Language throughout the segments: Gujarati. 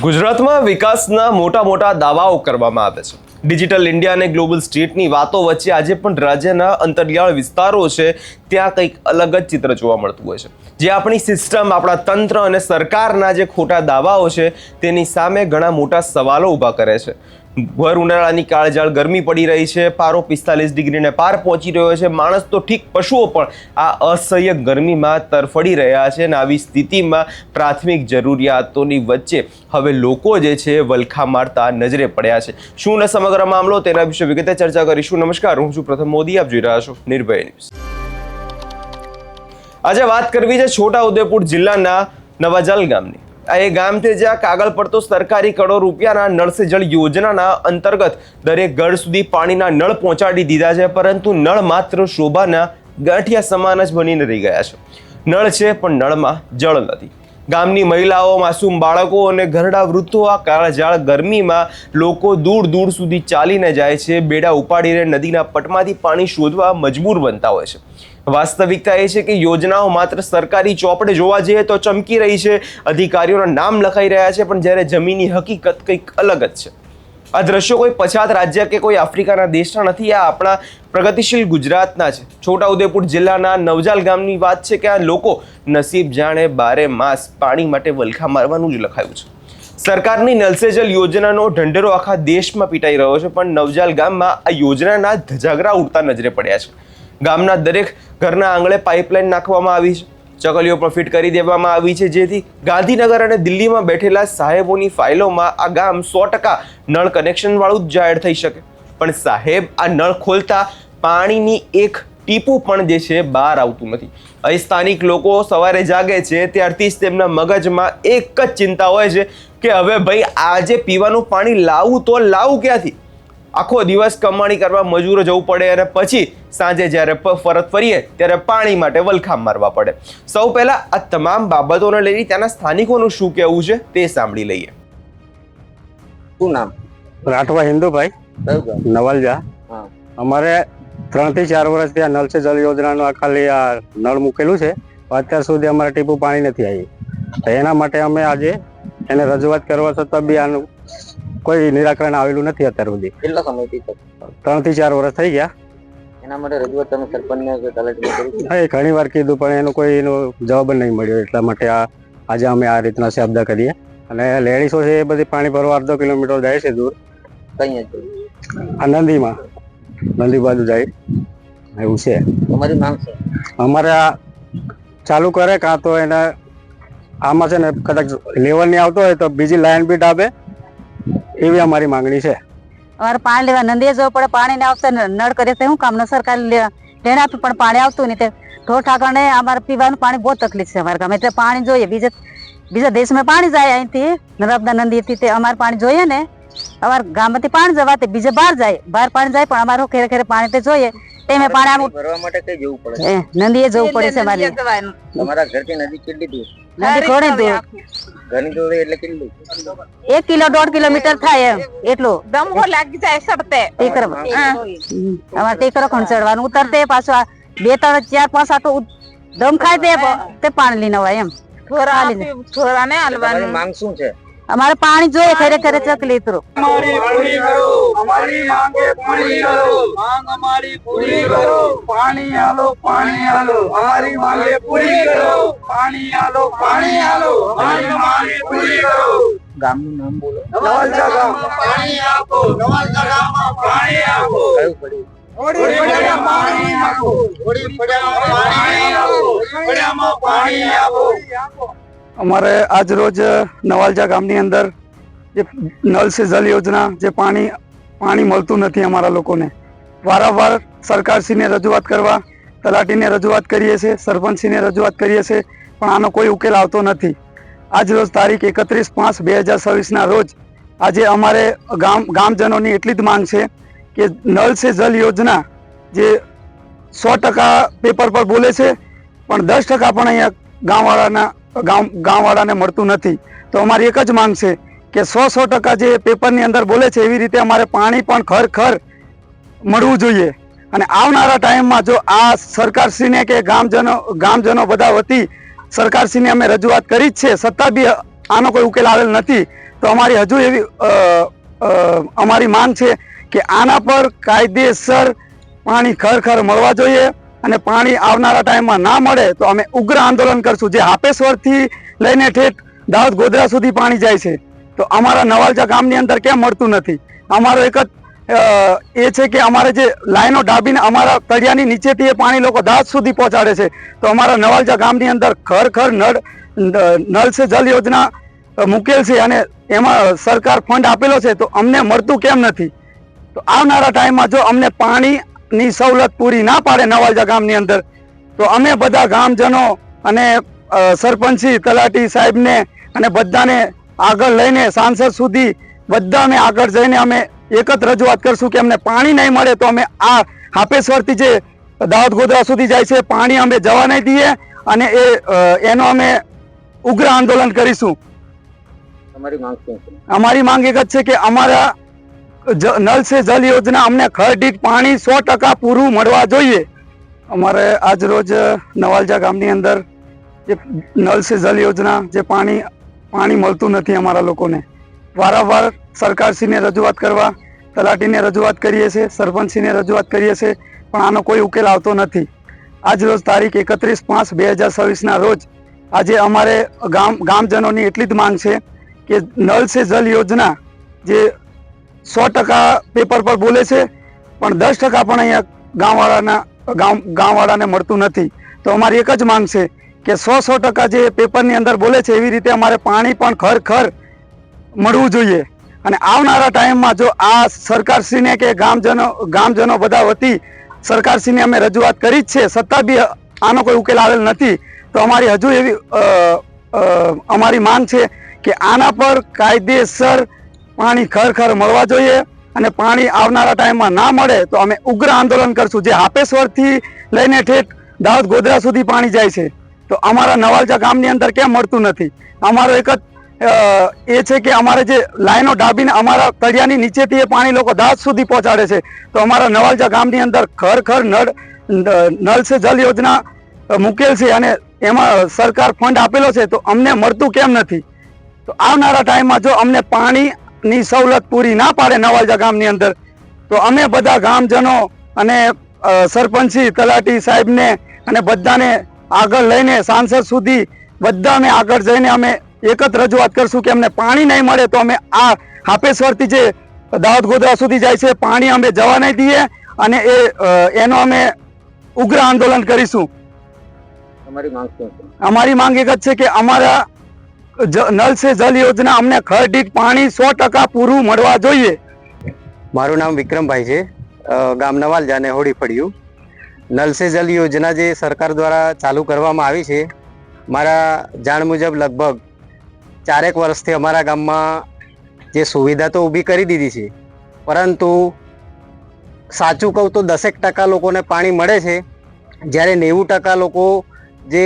ગુજરાતમાં વિકાસના મોટા મોટા દાવાઓ કરવામાં આવે છે. ડિજિટલ ઇન્ડિયા અને ગ્લોબલ સ્ટ્રીટની વાતો વચ્ચે આજે પણ રાજ્યના અંતરિયાળ વિસ્તારો છે ત્યાં કંઈક અલગ જ ચિત્ર જોવા મળતું હોય છે, જે આપણી સિસ્ટમ, આપણા તંત્ર અને સરકારના જે ખોટા દાવાઓ છે તેની સામે ઘણા મોટા સવાલો ઊભા કરે છે. ભર ઉનાળાની કાળઝાળ ગરમી પડી રહી છે, પારો 45 ડિગ્રીને પાર પહોંચી રહ્યો છે. માણસ તો ઠીક, પશુઓ પણ આ અસહ્ય ગરમીમાં તરફડી રહ્યા છે અને આવી સ્થિતિમાં પ્રાથમિક જરૂરિયાતોની વચ્ચે હવે લોકો જે છે વલખા મારતા નજરે પડ્યા છે. શું ન સમગ્ર મામલો, તેના વિશે વિગતે ચર્ચા કરીશું. નમસ્કાર, હું છું પ્રથમ મોદી, આપ જોઈ રહ્યા છો નિર્ભય ન્યૂઝ. આજે વાત કરવી છે છોટા ઉદેપુર જિલ્લાના નવાજલ ગામની. આ એ ગામ છે જ્યાં કાગળ પર તો સરકારી કરોડો રૂપિયાના નળ સે જળ યોજનાના અંતર્ગત દરેક ઘર સુધી પાણીના નળ પહોંચાડી દીધા છે, પરંતુ નળ માત્ર શોભાના ગાંઠિયા સમાન જ બનીને રહી ગયા છે. નળ છે પણ નળમાં જળ નથી. ગામની મહિલાઓ, માસૂમ બાળકો અને ઘરડા વૃદ્ધો આ કાળઝાળ ગરમીમાં લોકો દૂર દૂર સુધી ચાલીને જાય છે. બેડા ઉપાડીને નદીના પટમાંથી પાણી શોધવા મજબૂર બનતા હોય છે. વાસ્તવિકતા એ છે કે યોજનાઓ માત્ર સરકારી ચોપડે જોવા જઈએ તો ચમકી રહી છે, અધિકારીઓના નામ લખાઈ રહ્યા છે, પણ જ્યારે જમીનની હકીકત કંઈક અલગ જ છે. આ દ્રશ્યો કોઈ પછાત રાજ્ય કે કોઈ આફ્રિકાના દેશના નથી, આ આપણા પ્રગતિશીલ ગુજરાતના છે. છોટાઉદેપુર જિલ્લાના નવજાલ ગામની વાત છે કે આ લોકો નસીબ જાણે બારે માસ પાણી માટે વલખા મારવાનું જ લખાયું છે. સરકારની નલ સે જલ યોજનાનો ઢંઢેરો આખા દેશમાં પીટાઈ રહ્યો છે, પણ નવજાલ ગામમાં આ યોજનાના ધજાગરા ઉડતા નજરે પડ્યા છે. ગામના દરેક ઘરના આંગણે પાઇપલાઇન નાખવામાં આવી છે, ચકલીઓ પણ ફિટ કરી દેવામાં આવી છે, જેથી ગાંધીનગર અને દિલ્હીમાં બેઠેલા સાહેબોની ફાઇલોમાં આ ગામ 100% નળ કનેક્શન વાળું જ જાહેર થઈ શકે. પણ સાહેબ, આ નળ ખોલતા પાણીની એક ટીપું પણ જે છે બહાર આવતું નથી. અહીં સ્થાનિક લોકો સવારે જાગે છે ત્યારથી જ તેમના મગજમાં એક જ ચિંતા હોય છે કે હવે ભાઈ આજે પીવાનું પાણી લાવું તો લાવું ક્યાંથી? આખો દિવસ કમાણી કરવા મજૂરો જવું પડે અને પછી સાંજે જ્યારે પરત ફરીએ ત્યારે પાણી માટે વલખા મારવા પડે. સૌ પહેલા આ તમામ બાબતોને લઈને ત્યાંના સ્થાનિકોનું શું કહેવું છે તે સાંભળી લઈએ. શું નામ? રાઠવા હિન્દુભાઈ, નવલજા. અમારે 3 થી 4 વર્ષથી આ નલ સે જલ યોજનાનું આ ખાલી આ નળ મૂકેલું છે. અત્યાર સુધી અમારે ટીપું પાણી નથી આવી. એના માટે અમે આજે એને રજૂઆત કરવા છતાં બી આનું કોઈ નિરાકરણ આવેલું નથી અત્યાર સુધી. કેટલા સમયથી? 3 થી 4 વર્ષ થઈ ગયા. એના માટે રજૂઆત તમે સરપંચને કે તલાટીને કરી? હા, ઘણી વાર કીધું પણ એનો કોઈ જવાબ નહીં મળ્યો. એટલા માટે આજે અમે આ રીતના શબ્દ કરીએ. અને લેડીસો છે એ બધી પાણી ભરવા 1/2 કિલોમીટર જાય છે દૂર. કઈ આ નંદી બાજુ જાય એવું છે. તમારી માંગ છે? અમારે આ ચાલુ કરે, કાં તો એને આમાં છે ને કદાચ લેવલ નહીં આવતો હોય તો બીજી લાઈન બી ડાબે, એવી અમારી માંગણી છે. અમારે પાણી લેવા નંદીએ જવું પડે, પાણી ને આવશે નળ કરે તો શું કામ? સરકાર લેણ આપી પણ પાણી આવતું નહીં. તે ઢોર ઠાકરને અમારે પીવાનું પાણી બહુ તકલીફ છે અમારા ગામ, એટલે પાણી જોઈએ. બીજા દેશમાં પાણી જાય અહીંથી નર્મદા નદીથી, તે અમારે પાણી જોઈએ ને. અમારા ગામમાંથી પાણી જવા તે બીજે બહાર જાય, બહાર પાણી જાય, પણ અમારે ખેરે ખેરે પાણી તે જોઈએ. તેમે પાણી ભરવા માટે કઈ જવું પડે? નદીએ જવું પડે છે અમારે. તમારા ઘરથી નદી કેટલી દૂર? નદી થોડી દૂર. ઘણી દૂર એટલે કેટલી? 1 કિલો 1.5 કિલોમીટર થાય એમ. એટલું દમો લાગી જાય સડતે. અમારે ટેકરો ખણ ચડવાનું, ઉતરતે પાછું 2 3 4 5 આટો દમ ખાઈ દે તે પાણી લઈને હોય એમ. થોરાને હાલવાનું. માંગ શું છે? અમારે પાણી જોઈએ, ખેરે ખેરે ચકલી ઉતરો. અમારી પૂરી કરો, અમારી માંગે પૂરી કરો, માંગ અમારી પૂરી કરો, પાણી આલો, પાણી આલો, અમારી માંગે પૂરી કરો, પાણી આલો, પાણી આલો, અમારી માંગે પૂરી કરો. ગામનું નામ બોલો. નવલજા ગામમાં પાણી આપો, નવલજા ગામમાં પાણી આપો. કયું પડ્યું? ઓડીપડિયા પાણી આપો, ઓડીપડિયામાં પાણી આપો, ઓડીપડિયામાં પાણી આપો. અમારે આજ રોજ નવાલજા ગામની અંદર જે નલ સે જલ યોજના, જે પાણી મળતું નથી અમારા લોકોને. વારંવાર સરકારશ્રીને રજૂઆત કરવા, તલાટીને રજૂઆત કરીએ છીએ, સરપંચશ્રીને રજૂઆત કરીએ છીએ, પણ આનો કોઈ ઉકેલ આવતો નથી. આજ રોજ તારીખ 31/5/2026ના રોજ આજે અમારે ગામજનોની એટલી જ માંગ છે કે નલ સે જલ યોજના જે 100% પેપર પર બોલે છે, પણ 10% પણ અહીંયા ગામવાળાને મળતું નથી. તો અમારી એક જ માંગ છે કે 100% જે પેપરની અંદર બોલે છે એવી રીતે અમારે પાણી પણ ખરેખર મળવું જોઈએ. અને આવનારા ટાઈમમાં જો આ સરકારશ્રીને કે ગામજનો બધા વતી સરકારશ્રીને અમે રજૂઆત કરી જ છે, છતાં બી આનો કોઈ ઉકેલ આવેલ નથી. તો અમારી હજુ એવી અમારી માંગ છે કે આના પર કાયદેસર પાણી ખરેખર મળવા જોઈએ અને પાણી આવનારા ટાઈમમાં ના મળે તો અમે ઉગ્ર આંદોલન કરશું. જે હાપેશ્વરથી લઈને ઠેઠ દાહોદ ગોધરા સુધી પાણી જાય છે તો અમારા નવાલજા ગામની અંદર કેમ મળતું નથી? અમારો એક જ એ છે કે અમારે જે લાઈનો ડાબીને અમારા તળિયાની નીચેથી એ પાણી લોકો દાહોદ સુધી પહોંચાડે છે તો અમારા નવાલજા ગામની અંદર ખરેખર નળ સે જલ યોજના મૂકેલ છે અને એમાં સરકાર ફંડ આપેલો છે તો અમને મળતું કેમ નથી? તો આવનારા ટાઈમમાં જો અમને પાણીની સવલત પૂરી ના પાડે નવાલજા ગામની અંદર તો અમે બધા ગામજનો અને સરપંચી તલાટી સાહેબને અને બધાને આગળ લઈને સાંસદ સુધી બધા અમે આગળ જઈને અમે એક જ રજૂઆત કરશું કે અમને પાણી નહીં મળે તો અમે આ હાપેશ્વરથી જે દાહોદ ગોધરા સુધી જાય છે પાણી અમે જવા નહીં દઈએ અને એનો અમે ઉગ્ર આંદોલન કરીશું. તમારી માંગ શું છે? અમારી માંગ એક જ છે કે અમારા નળ સે જલ યોજના અમને ઘર દીઠ પાણી 100% પૂરું મળવા જોઈએ. અમારે આજ રોજ નવાલજા ગામની અંદર જે નળ સે જલ યોજના જે પાણી મળતું નથી અમારા લોકોને વારંવાર સરકારશ્રીને રજૂઆત કરવા, તલાટીને રજૂઆત કરીએ છીએ, સરપંચશ્રીને રજૂઆત કરીએ છીએ પણ આનો કોઈ ઉકેલ આવતો નથી. આજ રોજ તારીખ 31/5/2026 રોજ આજે અમારે ગામજનોની એટલી જ માંગ છે કે નળ સે જલ યોજના જે 100% પેપર પર બોલે છે પણ 10% પણ અહીંયા ગામવાળાને મળતું નથી. તો અમારી એક જ માંગ છે કે 100% જે પેપરની અંદર બોલે છે એવી રીતે અમારે પાણી પણ ખરેખર મળવું જોઈએ. અને આવનારા ટાઈમમાં જો આ સરકારશ્રીને કે ગામજનો બધા વતી સરકારશ્રીને અમે રજૂઆત કરી જ છે છતાં બી આનો કોઈ ઉકેલ આવેલ નથી તો અમારી હજુ એવી અમારી માંગ છે કે આના પર કાયદેસર પાણી ખરેખર મળવા જોઈએ અને પાણી આવનારા ટાઈમમાં ના મળે તો અમે ઉગ્ર આંદોલન કરશું. જે હાપેશ્વરથી લઈને ઠેઠ દાહોદ ગોધરા સુધી પાણી જાય છે તો અમારા નવાલજા ગામની અંદર કેમ મળતું નથી? અમારો એક જ એ છે કે અમારે જે લાઈનો ડાબીને અમારા તળિયાની નીચેથી એ પાણી લોકો દાહોદ સુધી પહોંચાડે છે તો અમારા નવાલજા ગામની અંદર ખરેખર નળ સે જલ યોજના મૂકેલ છે અને એમાં સરકાર ફંડ આપેલો છે તો અમને મળતું કેમ નથી? તો આવનારા ટાઈમમાં જો અમને પાણીની સવલત પૂરી ના પાડે નવાલજા ગામની અંદર તો અમે બધા ગામજનો અને સરપંચી તલાટી સાહેબને અને બધાને આગળ લઈને સાંસદ સુધી બધા અમે આગળ જઈને અમે એક જ રજૂઆત કરશું કે અમને પાણી નહીં મળે તો અમે આ હાપેશ્વરથી જે દાહોદ ગોધરા સુધી જાય છે પાણી અમે જવા નહીં દઈએ અને એનો અમે ઉગ્ર આંદોલન કરીશું. તમારી માંગ શું છે? અમારી માંગ એક જ છે કે અમારા નળ સે જલ યોજના અમને ઘર દીઠ પાણી 100% પૂરું મળવા જોઈએ. મારું નામ વિક્રમભાઈ છે, ગામ નવાલજા ને હોડી ફળિયું. નલ સે જલ યોજના જે સરકાર દ્વારા ચાલુ કરવામાં આવી છે, મારા જાણ મુજબ લગભગ 4 વર્ષથી અમારા ગામમાં જે સુવિધા તો ઊભી કરી દીધી છે પરંતુ સાચું કહું તો 10% લોકોને પાણી મળે છે જ્યારે 90% લોકો જે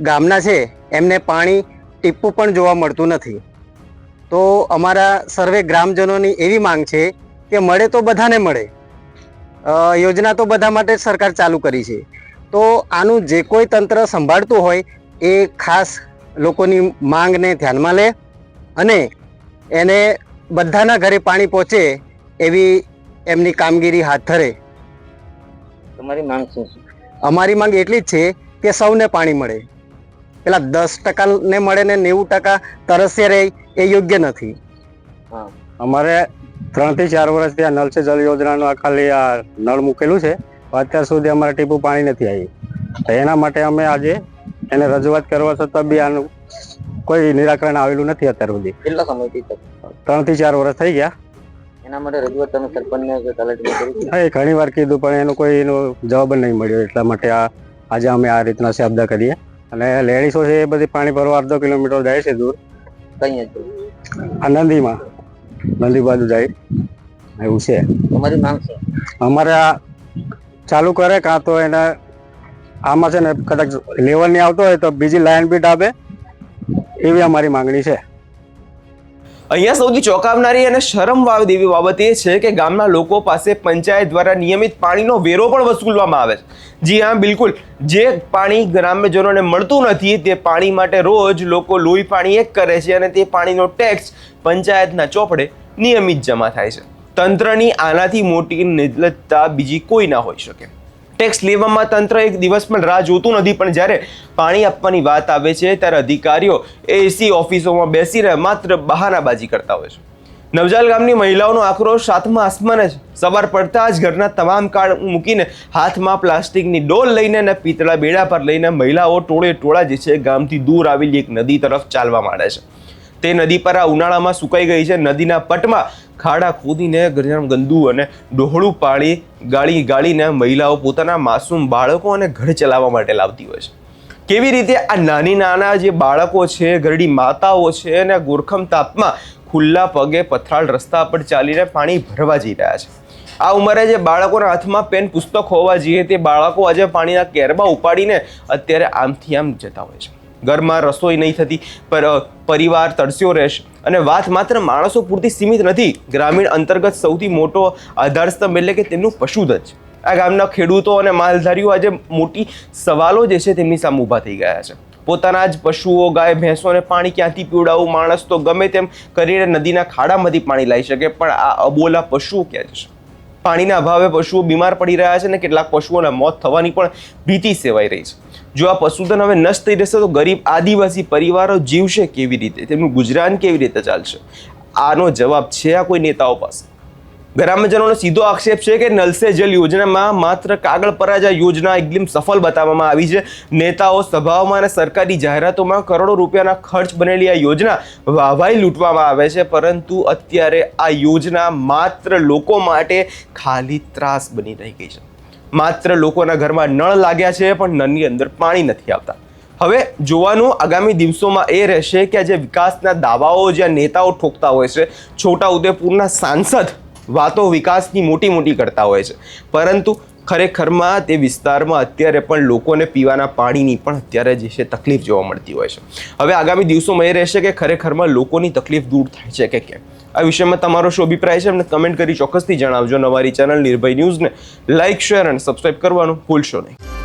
ગામના છે એમને પાણી ટીપું પણ જોવા મળતું નથી. તો અમારા સર્વે ગ્રામજનોની એવી માંગ છે કે મળે તો બધાને મળે. યોજના તો બધા માટે જ સરકાર ચાલુ કરી છે તો આનું જે કોઈ તંત્ર સંભાળતું હોય એ ખાસ લોકોની માંગને ધ્યાનમાં લે અને એને બધાના ઘરે પાણી પહોંચે એવી એમની કામગીરી હાથ ધરે. તમારી માંગ શું છે? અમારી માંગ એટલી જ છે કે સૌને પાણી મળે. પેલા 10% ને મળે ને 90% તરસ્યા રહે એ યોગ્ય નથી. અમારે 3 થી 4 વર્ષથી આ નળ સે જલ યોજનાનું ખાલી આ નળ મૂકેલું છે, અત્યાર સુધી અમારે ટીપું પાણી નથી આવી. તો એના માટે અમે આજે એને રજૂઆત કરવા છતાં બી આનું કોઈ નિરાકરણ આવેલું નથી અત્યાર સુધી. કેટલા સમયથી? 3 થી 4 વર્ષ થઈ ગયા. એના માટે રજૂઆત તમે સરપંચને કે તલાટીને કરી? હા, એ ઘણી વાર કીધું પણ એનો કોઈ જવાબ જ નહીં મળ્યો. એટલા માટે આજે અમે આ રીતના શબ્દ કરીએ. અને લેડીસો છે એ બધી પાણી ભરવા 1/2 કિલોમીટર જાય છે દૂર. કઈ આ નંદી બાજુ જાય એવું છે. તમારી માંગ છે? અમારે આ ચાલુ કરે કાં તો એને આમાં છે ને કદાચ લેવલ નહીં આવતો હોય તો બીજી લાઈન બી ડાબે એવી અમારી માંગણી છે. અહીંયા સૌથી ચોંકાવનારી અને શરમવાવ દેવી બાબત એ છે કે ગામના લોકો પાસે પંચાયત દ્વારા નિયમિત પાણીનો વેરો પણ વસૂલવામાં આવે છે. જી હા, બિલકુલ. જે પાણી ગ્રામ્યજનોને મળતું નથી તે પાણી માટે રોજ લોકો લોહી પાણી એક કરે છે અને તે પાણીનો ટેક્સ પંચાયતના ચોપડે નિયમિત જમા થાય છે. તંત્રની આનાથી મોટી નિર્લજ્જતા બીજી કોઈ ના હોઈ શકે. ટેક્સ લેવામાં તંત્ર એક દિવસ પણ રાહ જોતું નથી, પણ જ્યારે પાણી આપવાની વાત આવે છે ત્યારે અધિકારીઓ એસી ઓફિસોમાં બેસીને માત્ર બહાનાબાજી કરતા હોય છે. નવજાલ ગામની મહિલાઓનો આક્રોશ સાતમા આસમાને છે. સવાર પડતા જ ઘરના તમામ કામ મૂકીને હાથમાં પ્લાસ્ટિકની ડોલ લઈને અને પિત્તળા બેડા પર લઈને મહિલાઓ ટોળે ટોળા જે છે ગામથી દૂર આવેલી એક નદી તરફ ચાલવા માંડે છે. તે નદી પર આ ઉનાળામાં સુકાઈ ગઈ છે. નદીના પટમાં ખાડા ખોદીને ગંદુ અને ડોહળું પાણી ગાળીને મહિલાઓ પોતાના માસૂમ બાળકો અને ઘર ચલાવવા માટે લાવતી હોય છે. કેવી રીતે આ નાના જે બાળકો છે, ઘરડી માતાઓ છે અને ગોરખમ તાપમાં ખુલ્લા પગે પથરાળ રસ્તા પર ચાલીને પાણી ભરવા જઈ રહ્યા છે. આ ઉંમરે જે બાળકોના હાથમાં પેન પુસ્તક હોવા જોઈએ તે બાળકો આજે પાણીના કેરબા ઉપાડીને અત્યારે આમથી આમ જતા હોય છે. ઘરમાં રસોઈ નહીં થતી, પરિવાર તરસ્યો રહેશે. અને વાત માત્ર માણસો પૂરતી સીમિત નથી. ગ્રામીણ અંતર્ગત સૌથી મોટો આધારસ્તંભ એટલે કે તેમનું પશુધન છે. આ ગામના ખેડૂતો અને માલધારીઓ આજે મોટી સવાલો જે છે તેમની સામે ઊભા થઈ ગયા છે. પોતાના જ પશુઓ, ગાય ભેંસોને પાણી ક્યાંથી પીવડાવવું? માણસ તો ગમે તેમ કરીને નદીના ખાડામાંથી પાણી લાવી શકે, પણ આ અબોલા પશુઓ ક્યાં જશે? પાણીના અભાવે પશુઓ બીમાર પડી રહ્યા છે અને કેટલાક પશુઓના મોત થવાની પણ ભીતિ સેવાઈ રહી છે. જો આ પશુધન હવે નષ્ટ થઈ જશે તો ગરીબ આદિવાસી પરિવારો જીવશે કેવી રીતે? તેમનું ગુજરાન કેવી રીતે ચાલશે? આનો જવાબ છે આ કોઈ નેતાઓ પાસે? ગ્રામ્યજનોનો સીધો આક્ષેપ છે કે નલ સે જલ યોજનામાં માત્ર કાગળ પર જ આ યોજના એકદમ સફળ બતાવવામાં આવી છે. નેતાઓ સભાઓમાં અને સરકારી જાહેરાતોમાં કરોડો રૂપિયાના ખર્ચ બનેલી આ યોજના વાહવાઈ લૂંટવામાં આવે છે, પરંતુ અત્યારે આ યોજના માત્ર લોકો માટે ખાલી ત્રાસ બની રહી ગઈ છે. માત્ર લોકોના ઘરમાં નળ લાગ્યા છે પણ નળની અંદર પાણી નથી આવતા. હવે જોવાનું આગામી દિવસોમાં એ રહેશે કે આ જે વિકાસના દાવાઓ જે નેતાઓ ઠોકતા હોય છે, છોટાઉદેપુરના સાંસદ વાતો વિકાસની મોટી કરતા હોય છે, પરંતુ ખરેખરમાં તે વિસ્તારમાં અત્યારે પણ લોકોને પીવાના પાણીની પણ અત્યારે જે છે તકલીફ જોવા મળતી હોય છે. હવે આગામી દિવસોમાં એ રહેશે કે ખરેખરમાં લોકોની તકલીફ દૂર થાય છે કે કેમ. આ વિષયમાં તમારો શું અભિપ્રાય છે અમને કમેન્ટ કરી ચોક્કસથી જણાવજો. અમારી ચેનલ નિર્ભય ન્યૂઝને લાઇક, શેર અને સબસ્ક્રાઇબ કરવાનું ભૂલશો નહીં.